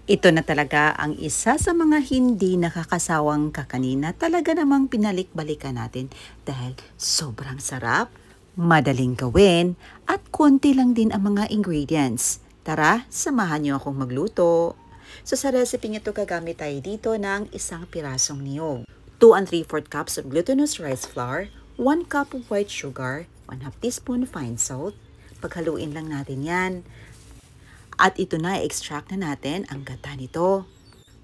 Ito na talaga ang isa sa mga hindi nakakasawang kakanin na talaga namang pinalik-balikan natin dahil sobrang sarap, madaling gawin, at konti lang din ang mga ingredients. Tara, samahan niyo akong magluto. So sa recipe ito gagamit tayo dito ng isang pirasong niyog, 2 and 3/4 cups of glutinous rice flour, 1 cup of white sugar, 1/2 teaspoon fine salt. Paghaluin lang natin yan. At ito na, extract na natin ang gata nito.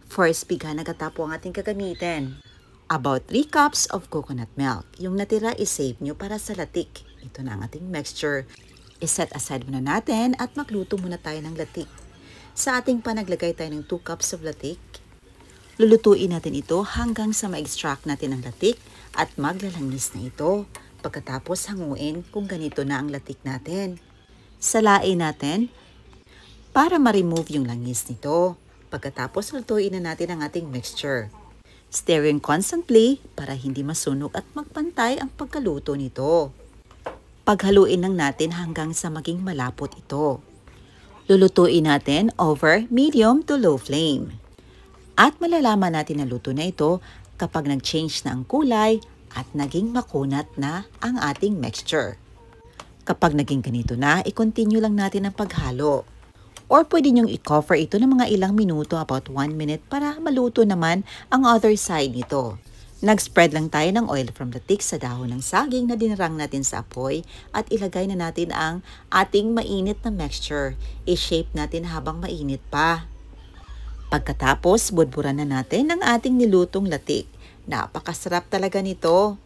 First, biga na gata po ang ating gagamitin. About 3 cups of coconut milk. Yung natira, isave nyo para sa latik. Ito na ang ating mixture. Iset aside muna natin at magluto muna tayo ng latik. Sa ating panaglagay tayo ng 2 cups of latik. Lulutuin natin ito hanggang sa ma-extract natin ang latik at maglalangis na ito. Pagkatapos hanguin kung ganito na ang latik natin. Salain natin para ma-remove yung langis nito. Pagkatapos lutuin na natin ang ating mixture. Stirring constantly para hindi masunog at magpantay ang pagkaluto nito. Paghaluin lang natin hanggang sa maging malapot ito. Lulutuin natin over medium to low flame. At malalaman natin na luto na ito kapag nag-change na ang kulay at naging makunat na ang ating mixture. Kapag naging ganito na, i-continue lang natin ang paghalo. Or pwede nyong i-cover ito ng mga ilang minuto, about 1 minute, para maluto naman ang other side nito. Nag-spread lang tayo ng oil from the tick sa dahon ng saging na dinarang natin sa apoy at ilagay na natin ang ating mainit na mixture. I-shape natin habang mainit pa. Pagkatapos, budburan na natin ang ating nilutong latik. Napakasarap talaga nito.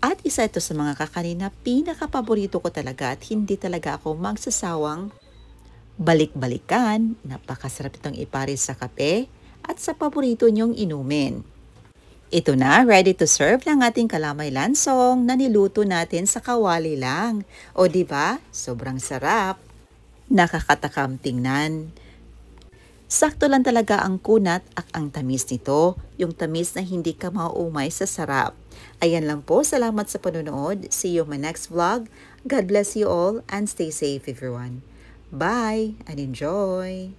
At isa ito sa mga kakanin na pinaka-paborito ko talaga at hindi talaga ako magsasawang balik-balikan. Napakasarap itong ipares sa kape at sa paborito niyong inumin. Ito na, ready to serve ng ating kalamay lansong na niluto natin sa kawali lang. O diba? Sobrang sarap. Nakakatakam tingnan. Sakto lang talaga ang kunat at ang tamis nito. Yung tamis na hindi ka mauumay sa sarap. Ayan lang po. Salamat sa panonood. See you in my next vlog. God bless you all and stay safe everyone. Bye and enjoy!